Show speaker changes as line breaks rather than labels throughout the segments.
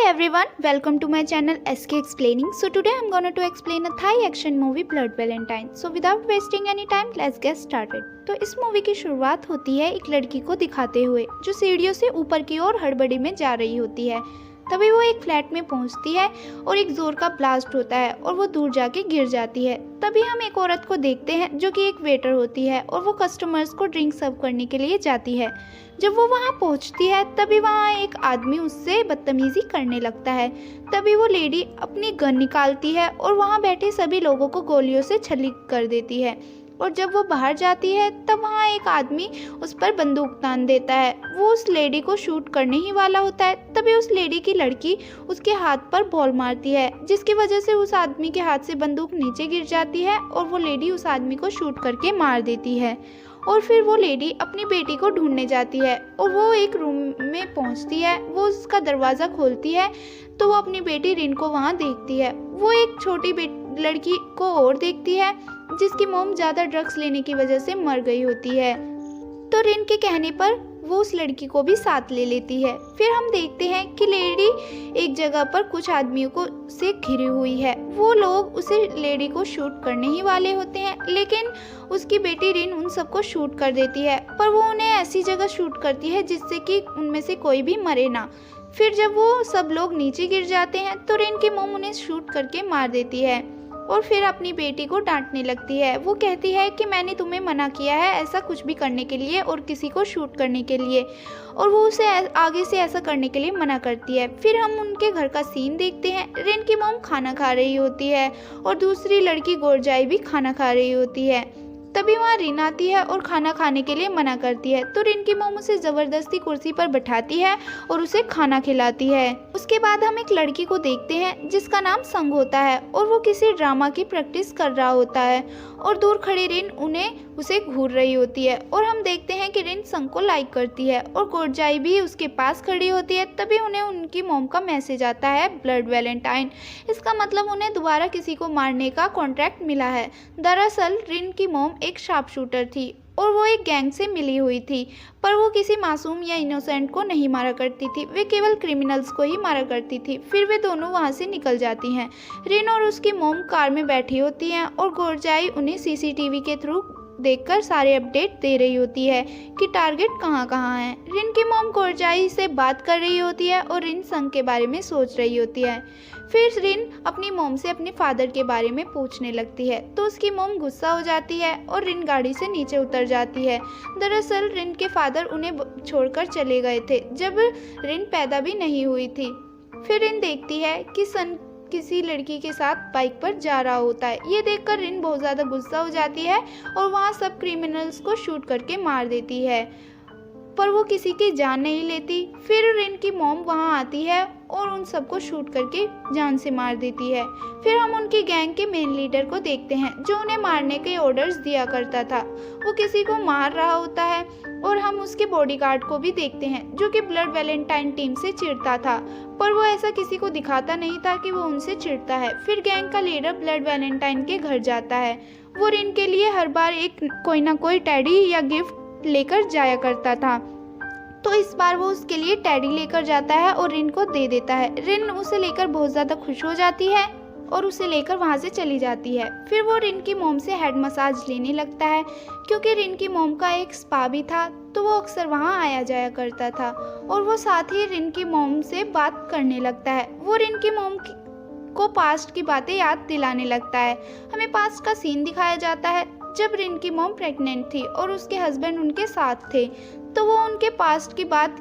Hi everyone, welcome to my channel SK Explaining. So today I'm gonna to explain a Thai action movie Blood Valentine. So without wasting any time, let's get started. तो इस movie की शुरुआत होती है एक लड़की को दिखाते हुए जो सीढ़ियों से ऊपर की ओर हड़बड़ी में जा रही होती है। तभी वो एक फ्लैट में पहुंचती है और एक जोर का ब्लास्ट होता है और वो दूर जाके गिर जाती है। तभी हम एक औरत को देखते हैं जो कि एक वेटर होती है और वो कस्टमर्स को ड्रिंक सर्व करने के लिए जाती है। जब वो वहाँ पहुँचती है तभी वहाँ एक आदमी उससे बदतमीजी करने लगता है। तभी वो लेडी अपनी गन निकालती है और वहाँ बैठे सभी लोगों को गोलियों से छली कर देती है। और जब वो बाहर जाती है तब वहाँ एक आदमी उस पर बंदूक तान देता है। वो उस लेडी को शूट करने ही वाला होता है। तभी उस लेडी की लड़की उसके हाथ पर बॉल मारती है जिसकी वजह से उस आदमी के हाथ से बंदूक नीचे गिर जाती है और वो लेडी उस आदमी को शूट करके मार देती है। और फिर वो लेडी अपनी बेटी को ढूंढने जाती है और वो एक रूम में पहुंचती है। वो उसका दरवाज़ा खोलती है तो वो अपनी बेटी रिन को वहाँ देखती है। वो एक छोटी लड़की को और देखती है जिसकी मॉम ज़्यादा ड्रग्स लेने की वजह से मर गई होती है। तो रिन के कहने पर वो उस लड़की को भी साथ ले लेती है। फिर हम देखते हैं कि लेडी एक जगह पर कुछ आदमियों को से घिरी हुई है। वो लोग उसे लेडी को शूट करने ही वाले होते हैं, लेकिन उसकी बेटी रिन उन सबको शूट कर देती है। पर वो उन्हें ऐसी जगह शूट करती है जिससे कि उनमें से कोई भी मरे ना। फिर जब वो सब लोग नीचे गिर जाते हैं तो रिन की मॉम उन्हें शूट करके मार देती है और फिर अपनी बेटी को डांटने लगती है। वो कहती है कि मैंने तुम्हें मना किया है ऐसा कुछ भी करने के लिए और किसी को शूट करने के लिए, और वो उसे आगे से ऐसा करने के लिए मना करती है। फिर हम उनके घर का सीन देखते हैं। रिन की मॉम खाना खा रही होती है और दूसरी लड़की गोरजाई भी खाना खा रही होती है। तभी वहाँ रिन आती है और खाना खाने के लिए मना करती है। तो रिन की मॉम उसे ज़बरदस्ती कुर्सी पर बैठाती है और उसे खाना खिलाती है। उसके बाद हम एक लड़की को देखते हैं जिसका नाम संग होता है और वो किसी ड्रामा की प्रैक्टिस कर रहा होता है और दूर खड़ी रिन उसे घूर रही होती है। और हम देखते हैं कि रिन संग को लाइक करती है और गोरजाई भी उसके पास खड़ी होती है। तभी उन्हें उनकी मॉम का मैसेज आता है ब्लड वैलेंटाइन। इसका मतलब उन्हें दोबारा किसी को मारने का कॉन्ट्रैक्ट मिला है। दरअसल रिन की मॉम एक शार्प शूटर थी और वो एक गैंग से मिली हुई थी, पर वो किसी मासूम या इनोसेंट को नहीं मारा करती थी, वे केवल क्रिमिनल्स को ही मारा करती थी। फिर वे दोनों वहाँ से निकल जाती हैं। रिन और उसकी मॉम कार में बैठी होती हैं और गोरजाई उन्हें सीसीटीवी के थ्रू देखकर सारे अपडेट दे रही होती है कि टारगेट कहाँ कहाँ है। रिन की मॉम गोरजाई से बात कर रही होती है और रिन संग के बारे में सोच रही होती है। फिर रिन अपनी मॉम से अपने फादर के बारे में पूछने लगती है तो उसकी मॉम गुस्सा हो जाती है और रिन गाड़ी से नीचे उतर जाती है। दरअसल रिन के फादर उन्हें छोड़कर चले गए थे जब रिन पैदा भी नहीं हुई थी। फिर रिन देखती है कि सन किसी लड़की के साथ बाइक पर जा रहा होता है। ये देखकर रिन बहुत ज़्यादा गुस्सा हो जाती है और वहाँ सब क्रिमिनल्स को शूट करके मार देती है, पर वो किसी की जान नहीं लेती। फिर रिन की मॉम वहाँ आती है और उन सबको शूट करके जान से मार देती है। फिर हम उनकी गैंग के मेन लीडर को देखते हैं जो उन्हें मारने के ऑर्डर्स दिया करता था। वो किसी को मार रहा होता है और हम उसके बॉडीगार्ड को भी देखते हैं जो कि ब्लड वैलेंटाइन टीम से चिढ़ता था, पर वो ऐसा किसी को दिखाता नहीं था कि वो उनसे चिढ़ता है। फिर गैंग का लीडर ब्लड वैलेंटाइन के घर जाता है। वो रिन के लिए हर बार कोई ना कोई टेडी या गिफ्ट लेकर जाया करता था, तो इस बार वो उसके लिए टेडी लेकर जाता है और रिन को दे देता है। रिन उसे लेकर बहुत ज़्यादा खुश हो जाती है और उसे लेकर वहाँ से चली जाती है। फिर वो रिन की मॉम से हेड मसाज लेने लगता है क्योंकि रिन की मॉम का एक स्पा भी था, तो वो अक्सर वहाँ आया जाया करता था और वो साथ ही रिन की मॉम से बात करने लगता है। वो रिन की मॉम को पास्ट की बातें याद दिलाने लगता है। हमें पास्ट का सीन दिखाया जाता है जब रिन की मॉम प्रेग्नेंट थी और उसके हस्बैंड उनके साथ थे, तो वो उनके पास्ट की बात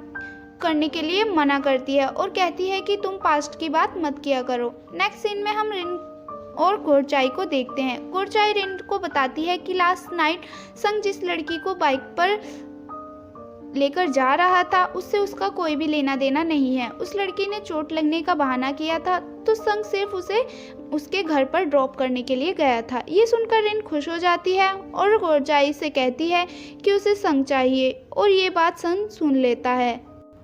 करने के लिए मना करती है और कहती है कि तुम पास्ट की बात मत किया करो। नेक्स्ट सीन में हम रिन और गोरचाई को देखते हैं। गोरचाई रिन को बताती है कि लास्ट नाइट संग जिस लड़की को बाइक पर लेकर जा रहा था उससे उसका कोई भी लेना देना नहीं है। उस लड़की ने चोट लगने का बहाना किया था, तो संग सिर्फ उसे उसके घर पर ड्रॉप करने के लिए गया था। ये सुनकर रिन खुश हो जाती है और गोरजाई से कहती है कि उसे संग चाहिए, और ये बात संग सुन लेता है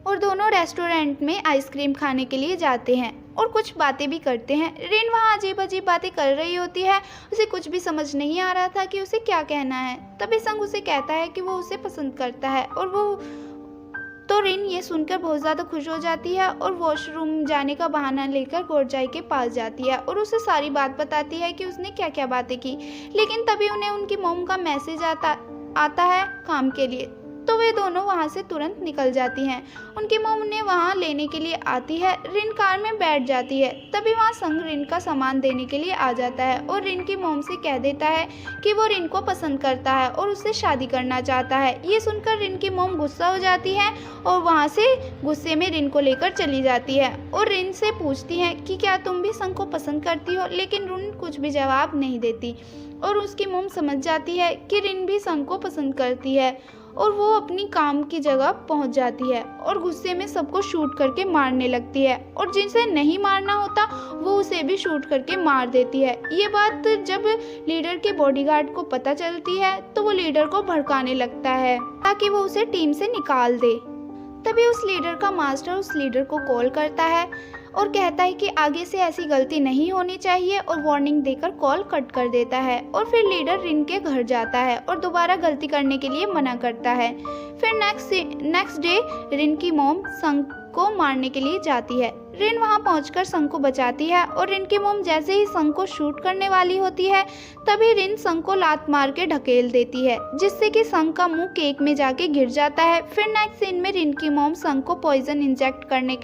और दोनों रेस्टोरेंट में आइसक्रीम खाने के लिए जाते हैं और कुछ बातें भी करते हैं। रिन वहाँ अजीब अजीब बातें कर रही होती है, उसे कुछ भी समझ नहीं आ रहा था कि उसे क्या कहना है। तभी संग उसे कहता है कि वो उसे पसंद करता है और वो तो रिन ये सुनकर बहुत ज़्यादा खुश हो जाती है और वॉशरूम जाने का बहाना लेकर कोरजाई के पास जाती है और उसे सारी बात बताती है कि उसने क्या क्या बातें की। लेकिन तभी उन्हें उनकी मॉम का मैसेज आता है काम के लिए, तो वे दोनों वहाँ से तुरंत निकल जाती हैं। उनकी मॉम उन्हें वहाँ लेने के लिए आती है। रिन कार में बैठ जाती है। तभी वहाँ संग रिन का सामान देने के लिए आ जाता है और रिन की मॉम से कह देता है कि वो रिन को पसंद करता है और उससे शादी करना चाहता है। ये सुनकर रिन की मॉम गुस्सा हो जाती है और वहाँ से गुस्से में रिन को लेकर चली जाती है और रिन से पूछती है कि क्या तुम भी संग को पसंद करती हो, लेकिन रिन कुछ भी जवाब नहीं देती और उसकी मॉम समझ जाती है कि रिन भी संग को पसंद करती है और वो अपनी काम की जगह पहुंच जाती है और गुस्से में सबको शूट करके मारने लगती है और जिसे नहीं मारना होता वो उसे भी शूट करके मार देती है। ये बात जब लीडर के बॉडीगार्ड को पता चलती है तो वो लीडर को भड़काने लगता है ताकि वो उसे टीम से निकाल दे। तभी उस लीडर का मास्टर उस लीडर को कॉल करता है और कहता है कि आगे से ऐसी गलती नहीं होनी चाहिए और वार्निंग देकर कॉल कट कर देता है और फिर लीडर रिन के घर जाता है और दोबारा गलती करने के लिए मना करता है। फिर नेक्स्ट डे रिन की मॉम संग को मारने के लिए जाती है। रिन वहां पहुंचकर संग को बचाती है और रिन की मॉम जैसे ही संग को शूट करने वाली होती है तभी रिन संग को लात मार के ढकेल देती है जिससे कि संग का मुंह केक में जाके गिर जाता है। फिर नेक्स्ट सीन में रिन की मॉम संग को पॉइजन इंजेक्ट करने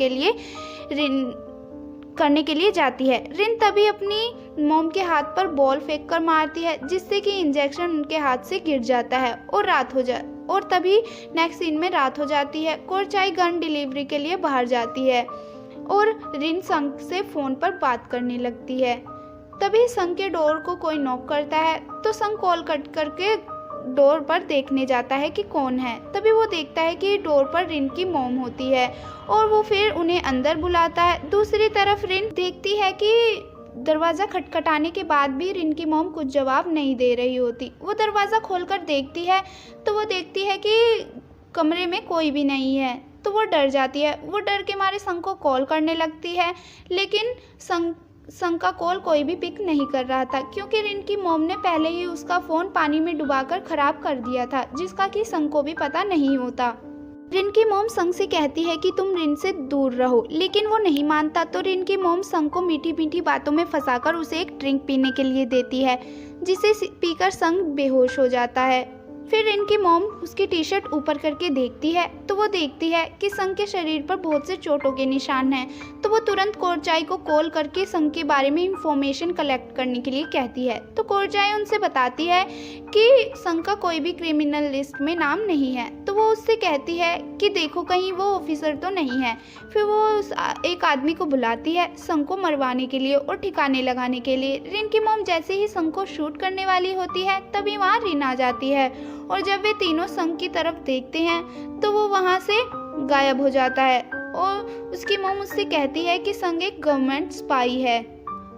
के लिए जाती है। रिन तभी अपनी मॉम के हाथ पर बॉल फेंक कर मारती है जिससे कि इंजेक्शन उनके हाथ से गिर जाता है और तभी नेक्स्ट सीन में रात हो जाती है। कोरचाई गन डिलीवरी के लिए बाहर जाती है और रिन संग से फोन पर बात करने लगती है। तभी संग के डोर को कोई नॉक करता है तो संग कॉल कट करके डोर पर देखने जाता है कि कौन है। तभी वो देखता है कि डोर पर रिन की मॉम होती है और वो फिर उन्हें अंदर बुलाता है। दूसरी तरफ रिन देखती है कि दरवाज़ा खटखटाने के बाद भी रिन की मॉम कुछ जवाब नहीं दे रही होती। वो दरवाज़ा खोलकर देखती है तो वो देखती है कि कमरे में कोई भी नहीं है, तो वो डर जाती है। वो डर के मारे संग को कॉल करने लगती है लेकिन संग का कॉल कोई भी पिक नहीं कर रहा था क्योंकि रिन की मॉम ने पहले ही उसका फ़ोन पानी में डुबाकर ख़राब कर दिया था जिसका कि संग को भी पता नहीं होता। रिन की मॉम संग से कहती है कि तुम रिन से दूर रहो, लेकिन वो नहीं मानता। तो रिन की मॉम संग को मीठी मीठी बातों में फंसाकर उसे एक ड्रिंक पीने के लिए देती है जिसे पीकर संग बेहोश हो जाता है। फिर रिन की मॉम उसकी टी शर्ट ऊपर करके देखती है तो वो देखती है कि संग के शरीर पर बहुत से चोटों के निशान हैं। तो वो तुरंत कोरचाई को कॉल करके संग के बारे में इंफॉर्मेशन कलेक्ट करने के लिए कहती है। तो कोरचाई उनसे बताती है कि संग का कोई भी क्रिमिनल लिस्ट में नाम नहीं है। तो वो उससे कहती है कि देखो कहीं वो ऑफिसर तो नहीं है। फिर वो एक आदमी को बुलाती है संग को मरवाने के लिए और ठिकाने लगाने के लिए। रिन की मॉम जैसे ही संग को शूट करने वाली होती है तभी वहाँ रिन आ जाती है और जब वे तीनों संग की तरफ देखते हैं तो वो वहाँ से गायब हो जाता है और उसकी मॉम उससे कहती है कि संग एक गवर्नमेंट स्पाई है।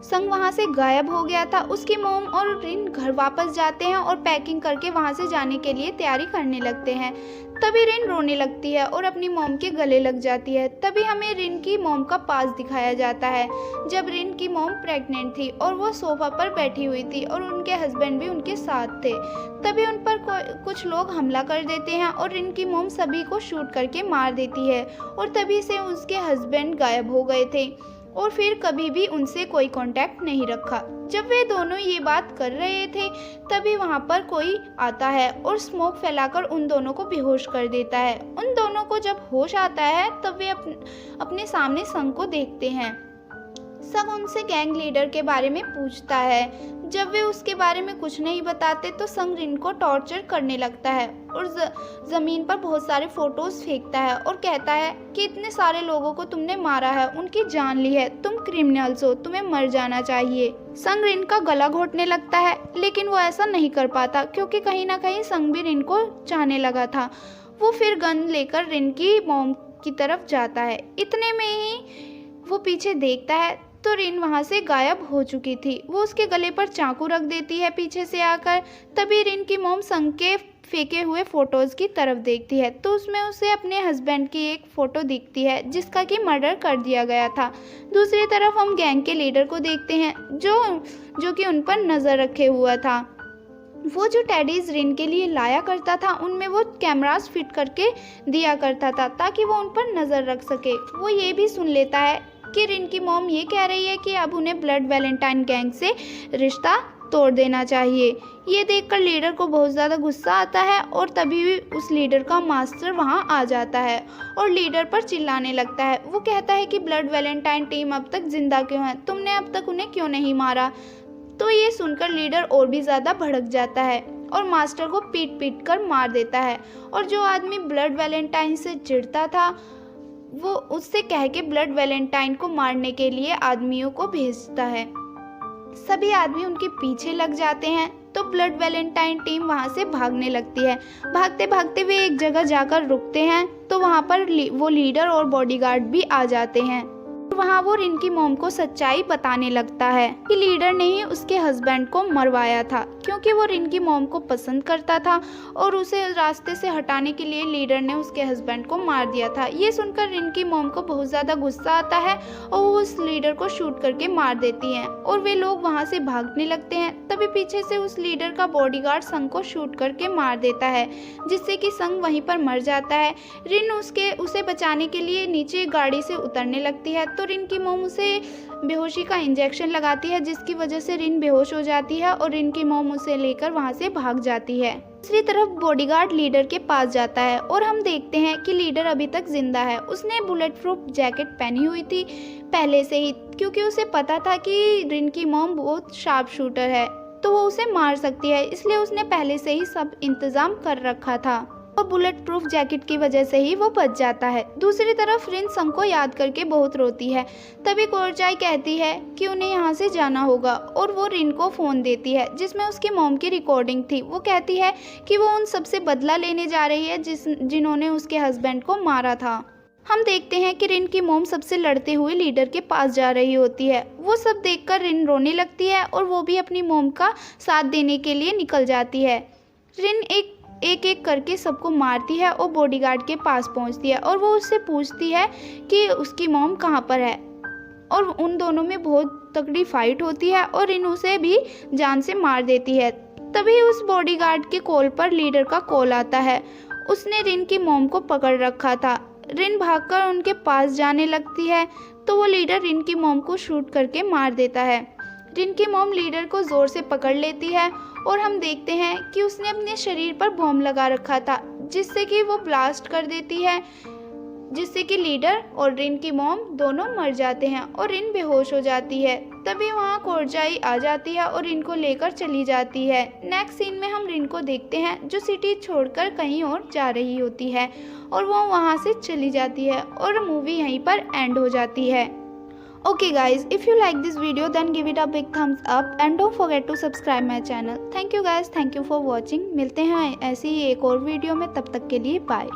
संग वहाँ से गायब हो गया था। उसकी मॉम और रिन घर वापस जाते हैं और पैकिंग करके वहाँ से जाने के लिए तैयारी करने लगते हैं। तभी रिन रोने लगती है और अपनी मॉम के गले लग जाती है। तभी हमें रिन की मॉम का पास दिखाया जाता है जब रिन की मॉम प्रेग्नेंट थी और वो सोफा पर बैठी हुई थी और उनके हस्बैंड भी उनके साथ थे। तभी उन पर कुछ लोग हमला कर देते हैं और रिन की मॉम सभी को शूट करके मार देती है और तभी से उसके हस्बैंड गायब हो गए थे और फिर कभी भी उनसे कोई कांटेक्ट नहीं रखा। जब वे दोनों ये बात कर रहे थे तभी वहाँ पर कोई आता है और स्मोक फैलाकर उन दोनों को बेहोश कर देता है। उन दोनों को जब होश आता है तब वे अपने सामने संग को देखते हैं। संग उनसे गैंग लीडर के बारे में पूछता है। जब वे उसके बारे में कुछ नहीं बताते तो संग रिन को टॉर्चर करने लगता है और ज़मीन पर बहुत सारे फोटोज़ फेंकता है और कहता है कि इतने सारे लोगों को तुमने मारा है, उनकी जान ली है, तुम क्रिमिनल्स हो, तुम्हें मर जाना चाहिए। संग रिन का गला घोटने लगता है लेकिन वो ऐसा नहीं कर पाता क्योंकि कहीं ना कहीं संग भी रिन को चाहने लगा था। वो फिर गन लेकर रिन की मॉम की तरफ जाता है। इतने में ही वो पीछे देखता है तो रिन वहाँ से गायब हो चुकी थी। वो उसके गले पर चाकू रख देती है पीछे से आकर। तभी रिन की मॉम संग के फेंके हुए फोटोज़ की तरफ देखती है तो उसमें उसे अपने हस्बैंड की एक फ़ोटो दिखती है जिसका कि मर्डर कर दिया गया था। दूसरी तरफ हम गैंग के लीडर को देखते हैं जो कि उन पर नज़र रखे हुआ था। वो जो टेडीज रिन के लिए लाया करता था उनमें वो कैमरास फिट करके दिया करता था ताकि वो उन पर नज़र रख सके। वो ये भी सुन लेता है कि रिन की मॉम ये कह रही है कि अब उन्हें ब्लड वैलेंटाइन गैंग से रिश्ता तोड़ देना चाहिए। ये देखकर लीडर को बहुत ज़्यादा गुस्सा आता है और तभी उस लीडर का मास्टर वहाँ आ जाता है और लीडर पर चिल्लाने लगता है। वो कहता है कि ब्लड वैलेंटाइन टीम अब तक जिंदा क्यों है, तुमने अब तक उन्हें क्यों नहीं मारा। तो ये सुनकर लीडर और भी ज़्यादा भड़क जाता है और मास्टर को पीट पीट कर मार देता है। और जो आदमी ब्लड वैलेंटाइन से चिढ़ता था वो उससे कह के ब्लड वैलेंटाइन को मारने के लिए आदमियों को भेजता है। सभी आदमी उनके पीछे लग जाते हैं तो ब्लड वैलेंटाइन टीम वहाँ से भागने लगती है। भागते भागते वे एक जगह जाकर रुकते हैं तो वहाँ पर वो लीडर और बॉडीगार्ड भी आ जाते हैं। वहाँ वो रिन की मॉम को सच्चाई बताने लगता है कि लीडर ने ही उसके हस्बैंड को मरवाया था क्योंकि वो रिन की मॉम को पसंद करता था और उसे रास्ते से हटाने के लिए लीडर ने उसके हस्बैंड को मार दिया था। ये सुनकर रिन की मॉम को बहुत ज़्यादा गुस्सा आता है और वो उस लीडर को शूट करके मार देती हैं और वे लोग वहाँ से भागने लगते हैं। तभी पीछे से उस लीडर का बॉडीगार्ड संग को शूट करके मार देता है जिससे कि संग वहीं पर मर जाता है। रिन उसे बचाने के लिए नीचे गाड़ी से उतरने लगती है तो रिन की मॉम उसे बेहोशी का इंजेक्शन लगाती है जिसकी वजह से रिन बेहोश हो जाती है और रिन की मॉम उसे लेकर वहां से भाग जाती है। दूसरी तरफ बॉडीगार्ड लीडर के पास जाता है और हम देखते हैं कि लीडर अभी तक जिंदा है। उसने बुलेट प्रूफ जैकेट पहनी हुई थी पहले से ही क्योंकि उसे पता था कि रिन की मॉम बहुत शार्प शूटर है तो वो उसे मार सकती है, इसलिए उसने पहले से ही सब इंतजाम कर रखा था और बुलेट प्रूफ जैकेट की वजह से ही वो बच जाता है। दूसरी तरफ रिन संग को याद करके बहुत रोती है। तभी कोरचाई कहती है कि उन्हें यहाँ से जाना होगा और वो रिन को फ़ोन देती है जिसमें उसकी मॉम की रिकॉर्डिंग थी। वो कहती है कि वो उन सबसे बदला लेने जा रही है जिन्होंने उसके हस्बैंड को मारा था। हम देखते हैं कि रिन की मॉम सबसे लड़ते हुए लीडर के पास जा रही होती है। वो सब देखकर रिन रोने लगती है और वो भी अपनी मॉम का साथ देने के लिए निकल जाती है। रिन एक एक करके सबको मारती है और बॉडीगार्ड के पास पहुंचती है और वो उससे पूछती है कि उसकी मॉम कहाँ पर है और उन दोनों में बहुत तगड़ी फाइट होती है और रिन उसे भी जान से मार देती है। तभी उस बॉडीगार्ड के कॉल पर लीडर का कॉल आता है। उसने रिन की मॉम को पकड़ रखा था। रिन भागकर उनके पास जाने लगती है तो वो लीडर रिन की मॉम को शूट करके मार देता है। रिन की मॉम लीडर को ज़ोर से पकड़ लेती है और हम देखते हैं कि उसने अपने शरीर पर बॉम्ब लगा रखा था जिससे कि वो ब्लास्ट कर देती है जिससे कि लीडर और रिन की मॉम दोनों मर जाते हैं और रिन बेहोश हो जाती है। तभी वहाँ कोरजाई आ जाती है और रिन को लेकर चली जाती है। नेक्स्ट सीन में हम रिन को देखते हैं जो सिटी छोड़कर कहीं और जा रही होती है और वो वहाँ से चली जाती है और मूवी यहीं पर एंड हो जाती है। Okay guys, if you like this video then give it a big thumbs up and don't forget to subscribe my channel. Thank you guys, thank you for watching. मिलते हैं ऐसी ही एक और वीडियो में, तब तक के लिए बाय।